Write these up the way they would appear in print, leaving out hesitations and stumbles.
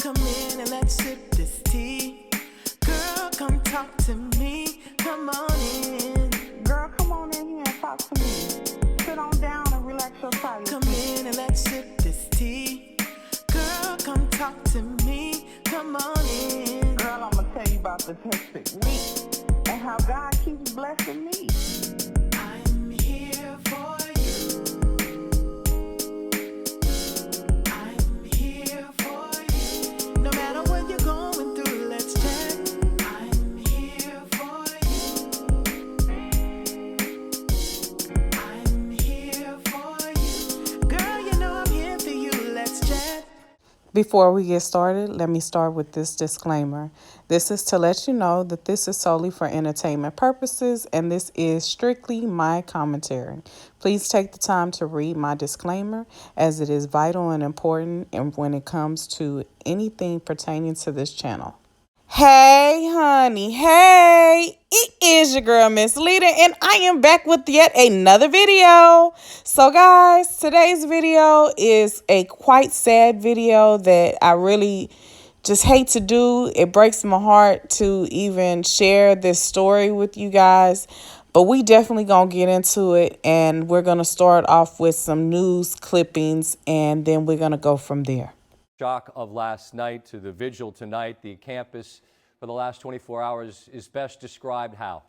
Come in and let's sip this tea. Girl, come talk to me. Come on in. Girl, come on in here and talk to me. Sit on down and relax your body. Come in and let's sip this tea. Girl, come talk to me. Come on in. Girl, I'm gonna tell you about the perfect week and how God keeps blessing me. I'm here for you. I'm here for you. No matter what you're going through, let's chat. I'm here for you. I'm here for you. Girl, you know I'm here for you. Let's chat. Before we get started, let me start with this disclaimer. This is to let you know that this is solely for entertainment purposes and this is strictly my commentary. Please take the time to read my disclaimer as it is vital and important and when it comes to anything pertaining to this channel. Hey, honey. Hey, it is your girl, Miss Leda, and I am back with yet another video. So, guys, today's video is a quite sad video that I really just hate to do. It breaks my heart to even share this story with you guys, but we definitely gonna get into it, and we're gonna start off with some news clippings, and then we're gonna go from there. Shock of last night to the vigil tonight. The campus for the last 24 hours is best described how?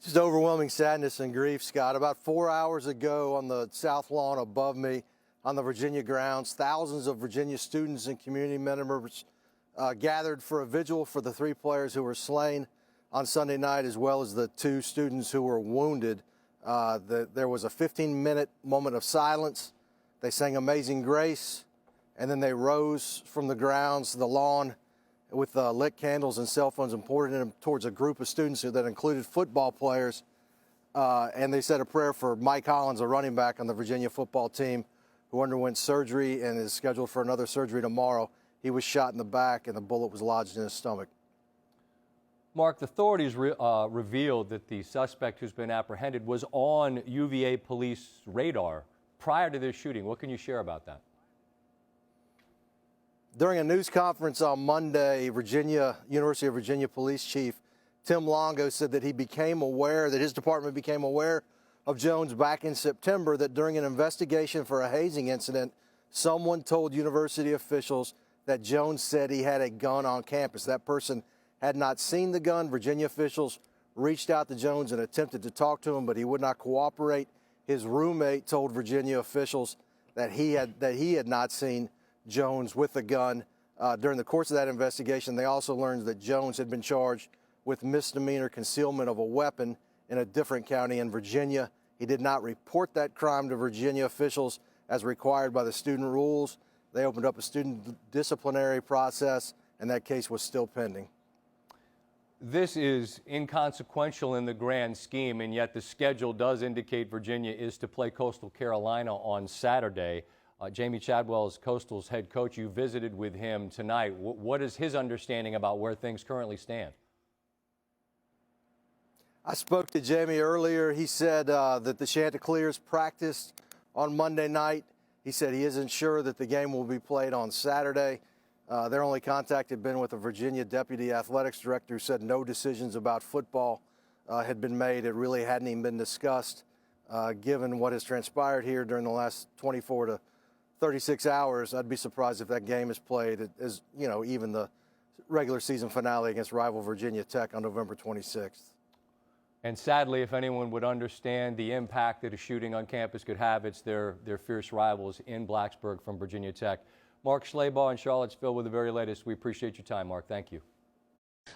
Just overwhelming sadness and grief, Scott. About 4 hours ago on the south lawn above me on the Virginia grounds, thousands of Virginia students and community members gathered for a vigil for the 3 players who were slain on Sunday night, as well as the 2 students who were wounded. There was a 15-minute moment of silence. They sang Amazing Grace, and then they rose from the grounds, the lawn, with lit candles and cell phones and poured them towards a group of students that included football players. And they said a prayer for Mike Hollins, a running back on the Virginia football team, who underwent surgery and is scheduled for another surgery tomorrow. He was shot in the back, and the bullet was lodged in his stomach. Mark, the authorities revealed that the suspect who's been apprehended was on UVA police radar prior to this shooting. What can you share about that? During a news conference on Monday, University of Virginia Police Chief Tim Lnda said that his department became aware of Jones back in September, that during an investigation for a hazing incident, someone told university officials that Jones said he had a gun on campus. That person had not seen the gun. Virginia officials reached out to Jones and attempted to talk to him, but he would not cooperate. His roommate told Virginia officials that he had not seen Jones with a gun. During the course of that investigation, they also learned that Jones had been charged with misdemeanor concealment of a weapon in a different county in Virginia. He did not report that crime to Virginia officials as required by the student rules. They opened up a student disciplinary process, and that case was still pending. This is inconsequential in the grand scheme, and yet the schedule does indicate Virginia is to play Coastal Carolina on Saturday. Jamie Chadwell is Coastal's head coach. You visited with him tonight. What is his understanding about where things currently stand? I spoke to Jamie earlier. He said that the Chanticleers practiced on Monday night. He said he isn't sure that the game will be played on Saturday. Their only contact had been with a Virginia deputy athletics director who said no decisions about football had been made. It really hadn't even been discussed. Given what has transpired here during the last 24 to 36 hours, I'd be surprised if that game is played as, even the regular season finale against rival Virginia Tech on November 26th. And sadly, if anyone would understand the impact that a shooting on campus could have, it's their fierce rivals in Blacksburg from Virginia Tech. Mark Schleybaugh in Charlottesville with the very latest. We appreciate your time, Mark. Thank you.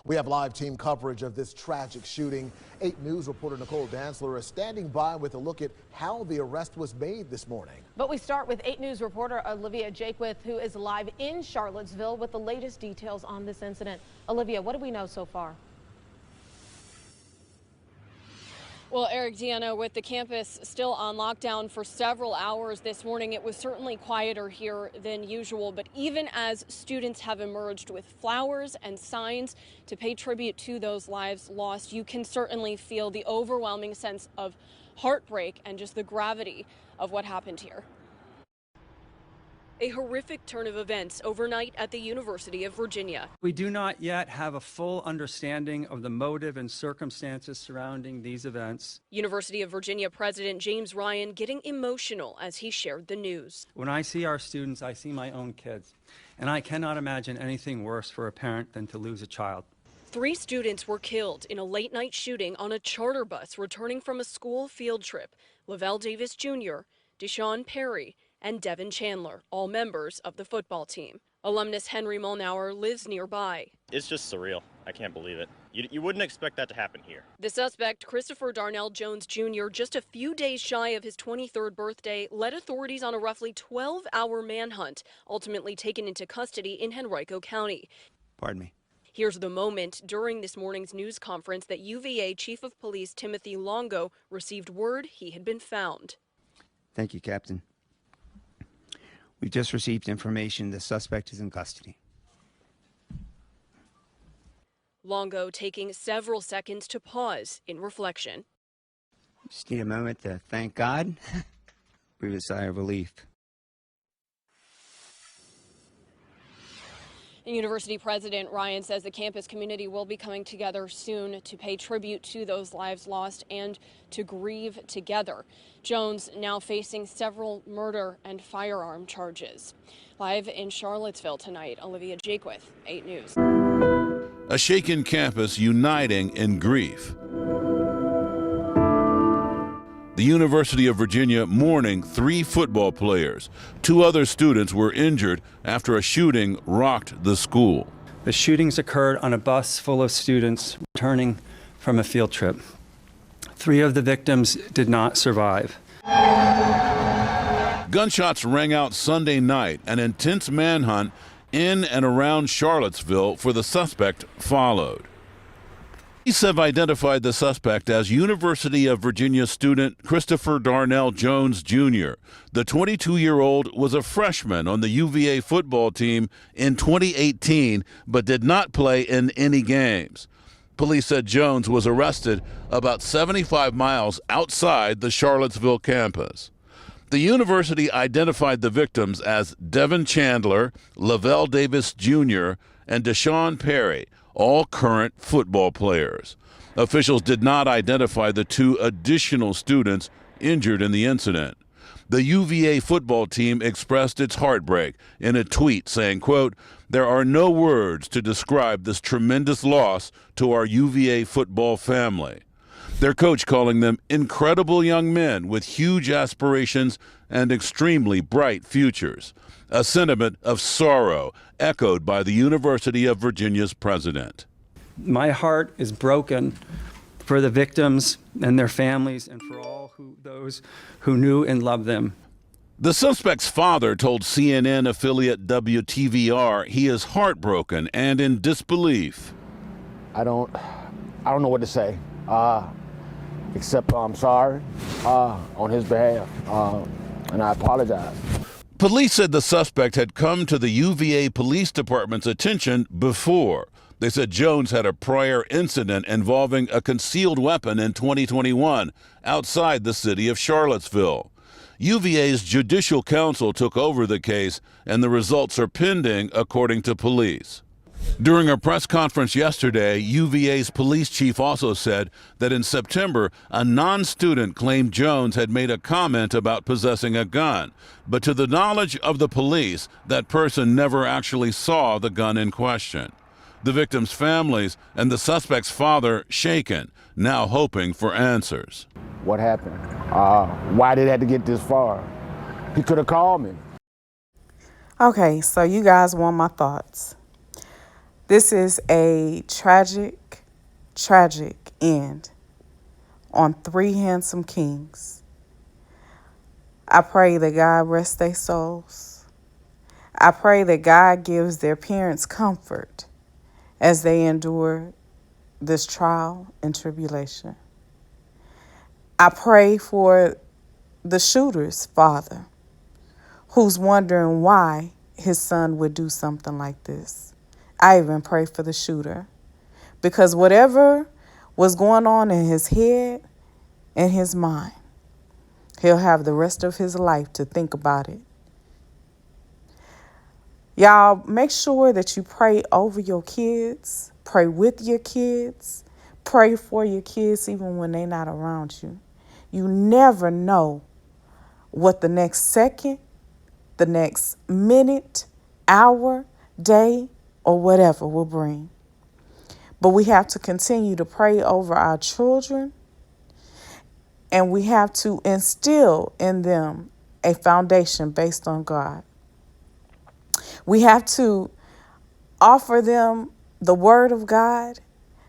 We have live team coverage of this tragic shooting. 8 News reporter Nicole Dantzler is standing by with a look at how the arrest was made this morning. But we start with 8 News reporter Olivia Jakewith, who is live in Charlottesville with the latest details on this incident. Olivia, what do we know so far? Well, Eric, Deanna, with the campus still on lockdown for several hours this morning, it was certainly quieter here than usual. But even as students have emerged with flowers and signs to pay tribute to those lives lost, you can certainly feel the overwhelming sense of heartbreak and just the gravity of what happened here. A horrific turn of events overnight at the University of Virginia. We do not yet have a full understanding of the motive and circumstances surrounding these events. University of Virginia President James Ryan getting emotional as he shared the news. When I see our students, I see my own kids, and I cannot imagine anything worse for a parent than to lose a child. 3 students were killed in a late-night shooting on a charter bus returning from a school field trip. Lavelle Davis Jr., Deshaun Perry, and Devin Chandler, all members of the football team. Alumnus Henry Molnauer lives nearby. It's just surreal. I can't believe it. You wouldn't expect that to happen here. The suspect, Christopher Darnell Jones Jr., just a few days shy of his 23rd birthday, led authorities on a roughly 12-hour manhunt, ultimately taken into custody in Henrico County. Pardon me. Here's the moment during this morning's news conference that UVA Chief of Police Timothy Longo received word he had been found. Thank you, Captain. We just received information the suspect is in custody. Longo taking several seconds to pause in reflection. Just need a moment to thank God. Breathe a sigh of relief. University President Ryan says the campus community will be coming together soon to pay tribute to those lives lost and to grieve together. Jones now facing several murder and firearm charges. Live in Charlottesville tonight, Olivia Jakewith, 8 News. A shaken campus uniting in grief. The University of Virginia mourning 3 football players. 2 other students were injured after a shooting rocked the school. The shootings occurred on a bus full of students returning from a field trip. 3 of the victims did not survive. Gunshots rang out Sunday night. An intense manhunt in and around Charlottesville for the suspect followed. Police have identified the suspect as University of Virginia student Christopher Darnell Jones Jr. The 22-year-old was a freshman on the UVA football team in 2018, but did not play in any games. Police said Jones was arrested about 75 miles outside the Charlottesville campus. The university identified the victims as Devin Chandler, Lavelle Davis Jr., and Deshaun Perry, all current football players. Officials did not identify the 2 additional students injured in the incident. The UVA football team expressed its heartbreak in a tweet saying, quote, "There are no words to describe this tremendous loss to our UVA football family." Their coach calling them incredible young men with huge aspirations and extremely bright futures. A sentiment of sorrow echoed by the University of Virginia's president. My heart is broken for the victims and their families and for all those who knew and loved them. The suspect's father told CNN affiliate WTVR he is heartbroken and in disbelief. I don't know what to say, except I'm sorry on his behalf, and I apologize. Police said the suspect had come to the UVA Police Department's attention before. They said Jones had a prior incident involving a concealed weapon in 2021 outside the city of Charlottesville. UVA's Judicial Council took over the case, and the results are pending, according to police. During a press conference yesterday, UVA's police chief also said that in September, a non-student claimed Jones had made a comment about possessing a gun. But to the knowledge of the police, that person never actually saw the gun in question. The victims' families and the suspect's father shaken, now hoping for answers. What happened? Why did it have to get this far? He could have called me. Okay, so you guys want my thoughts. This is a tragic end on 3 handsome kings. I pray that God rest their souls. I pray that God gives their parents comfort as they endure this trial and tribulation. I pray for the shooter's father, who's wondering why his son would do something like this. I even pray for the shooter, because whatever was going on in his head and his mind, he'll have the rest of his life to think about it. Y'all, make sure that you pray over your kids, pray with your kids, pray for your kids even when they're not around you. You never know what the next second, the next minute, hour, day, or whatever will bring. But we have to continue to pray over our children, and we have to instill in them a foundation based on God. We have to offer them the word of God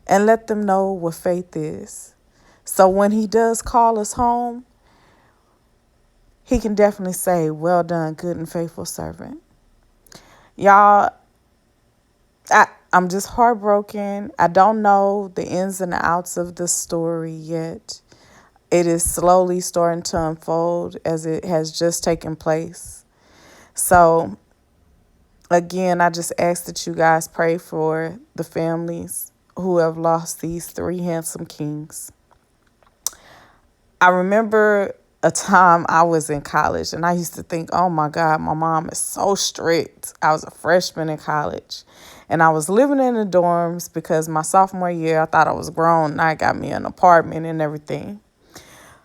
and let them know what faith is. So when he does call us home, he can definitely say, well done, good and faithful servant. Y'all, I'm just heartbroken. I don't know the ins and outs of the story yet. It is slowly starting to unfold as it has just taken place. So, again, I just ask that you guys pray for the families who have lost these three handsome kings. I remember a time I was in college and I used to think, oh my God, my mom is so strict. I was a freshman in college and I was living in the dorms because my sophomore year, I thought I was grown and I got me an apartment and everything.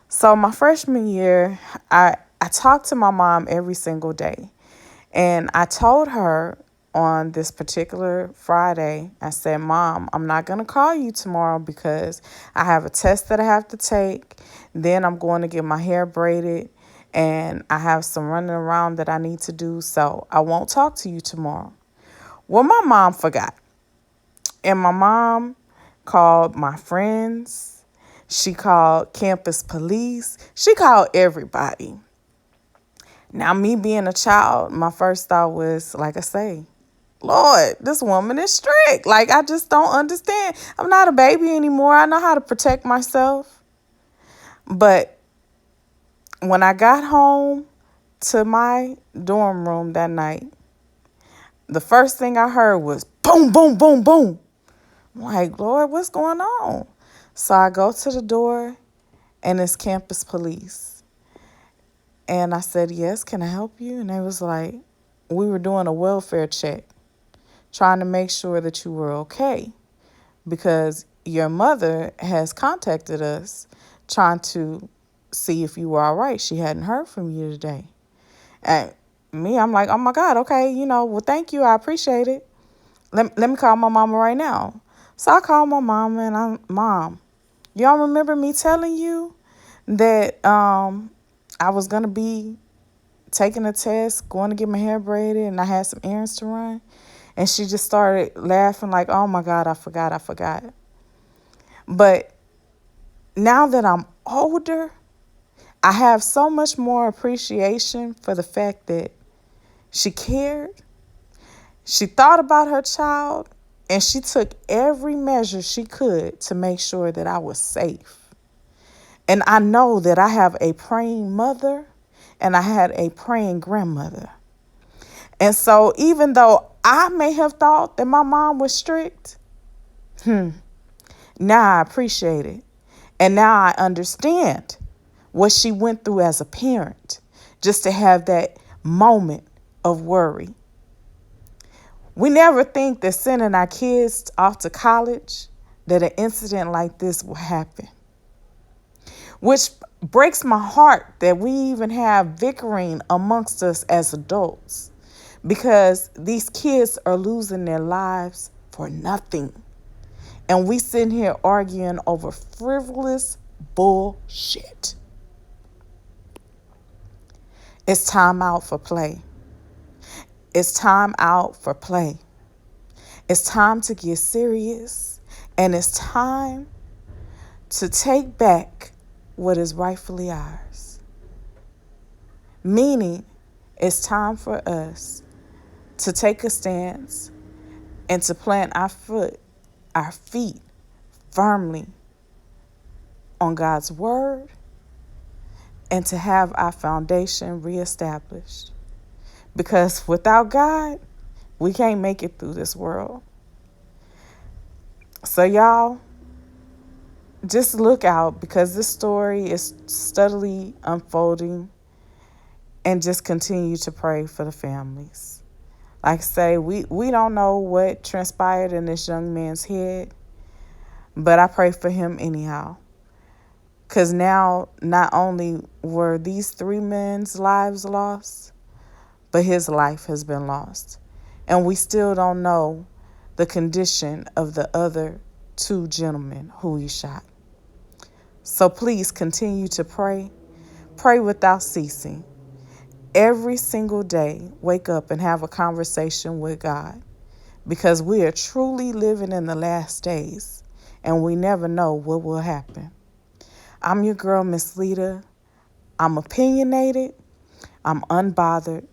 So my freshman year, I talked to my mom every single day. And I told her on this particular Friday, I said, Mom, I'm not going to call you tomorrow because I have a test that I have to take. Then I'm going to get my hair braided and I have some running around that I need to do. So I won't talk to you tomorrow. Well, my mom forgot. And my mom called my friends. She called campus police. She called everybody. Now, me being a child, my first thought was, like I say, Lord, this woman is strict. Like, I just don't understand. I'm not a baby anymore. I know how to protect myself. But when I got home to my dorm room that night, the first thing I heard was boom, boom, boom, boom. I'm like, Lord, what's going on? So I go to the door, and it's campus police. And I said, yes, can I help you? And they was like, we were doing a welfare check, trying to make sure that you were okay because your mother has contacted us trying to see if you were all right. She hadn't heard from you today. And me, I'm like, oh my God, okay, well, thank you. I appreciate it. Let me call my mama right now. So I called my mama and I'm, Mom, y'all remember me telling you that I was going to be taking a test, going to get my hair braided, and I had some errands to run? And she just started laughing like, oh, my God, I forgot. But now that I'm older, I have so much more appreciation for the fact that she cared, she thought about her child, and she took every measure she could to make sure that I was safe. And I know that I have a praying mother and I had a praying grandmother. And so even though I may have thought that my mom was strict, now I appreciate it. And now I understand what she went through as a parent just to have that moment of worry. We never think that sending our kids off to college, that an incident like this will happen. Which breaks my heart that we even have bickering amongst us as adults because these kids are losing their lives for nothing. And we sitting here arguing over frivolous bullshit. It's time out for play. It's time out for play. It's time to get serious. And it's time to take back what is rightfully ours. Meaning, it's time for us to take a stance and to plant our feet firmly on God's word and to have our foundation reestablished. Because without God, we can't make it through this world. So y'all, just look out because this story is steadily unfolding, and just continue to pray for the families. Like I say, we don't know what transpired in this young man's head, but I pray for him anyhow. Because now not only were these 3 men's lives lost, but his life has been lost. And we still don't know the condition of the other 2 gentlemen who he shot. So please continue to pray. Pray without ceasing. Every single day, wake up and have a conversation with God, because we are truly living in the last days and we never know what will happen. I'm your girl, Miss Leda. I'm opinionated, I'm unbothered,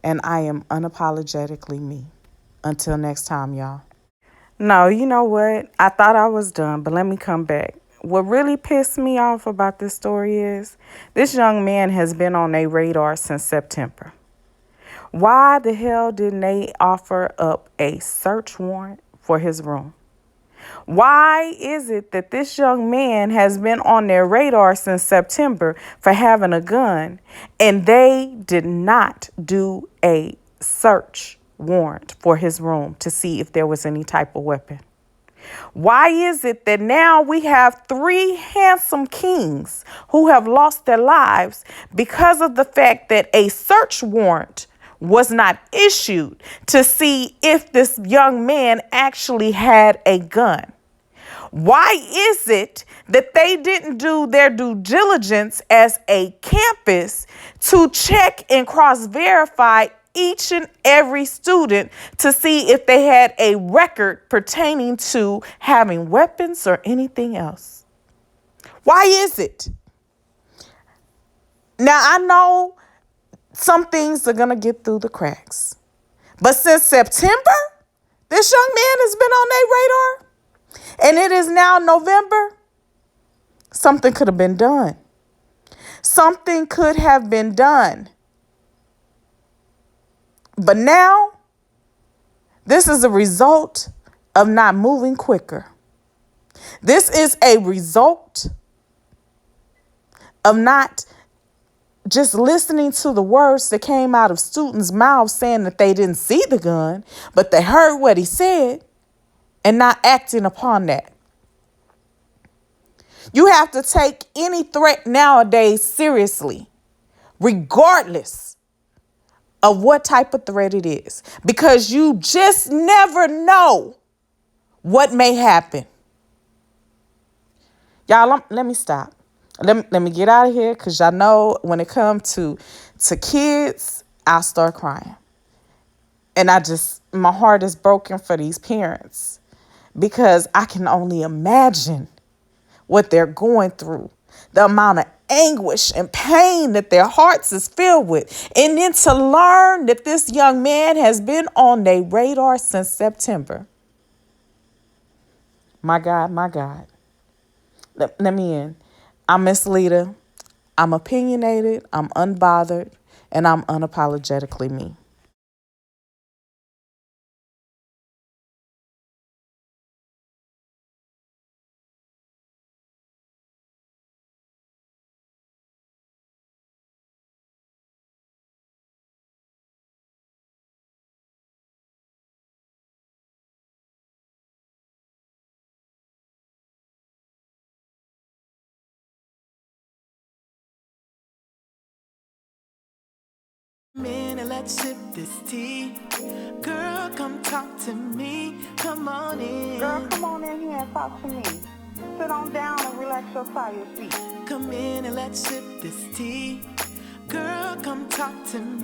and I am unapologetically me. Until next time, y'all. No, you know what? I thought I was done, but let me come back. What really pissed me off about this story is this young man has been on their radar since September. Why the hell didn't they offer up a search warrant for his room? Why is it that this young man has been on their radar since September for having a gun and they did not do a search warrant for his room to see if there was any type of weapon? Why is it that now we have 3 handsome kings who have lost their lives because of the fact that a search warrant was not issued to see if this young man actually had a gun? Why is it that they didn't do their due diligence as a campus to check and cross-verify each and every student to see if they had a record pertaining to having weapons or anything else? Why is it? Now, I know some things are going to get through the cracks, but since September, this young man has been on their radar, and it is now November. Something could have been done. Something could have been done. But now, this is a result of not moving quicker. This is a result of not just listening to the words that came out of students' mouths saying that they didn't see the gun, but they heard what he said and not acting upon that. You have to take any threat nowadays seriously, regardless of what type of threat it is, because you just never know what may happen. Y'all, let me stop. Let me get out of here, because y'all know when it comes to kids, I'll start crying. And my heart is broken for these parents, because I can only imagine what they're going through, the amount of anguish and pain that their hearts is filled with. And then to learn that this young man has been on their radar since September. My God, my God. Let me in. I'm Miss Leda. I'm opinionated, I'm unbothered, and I'm unapologetically me. And let's sip this tea. Girl, come talk to me. Come on in. Girl, come on in here and talk to me. Sit on down and relax your tired feet. Come in and let's sip this tea. Girl, come talk to me.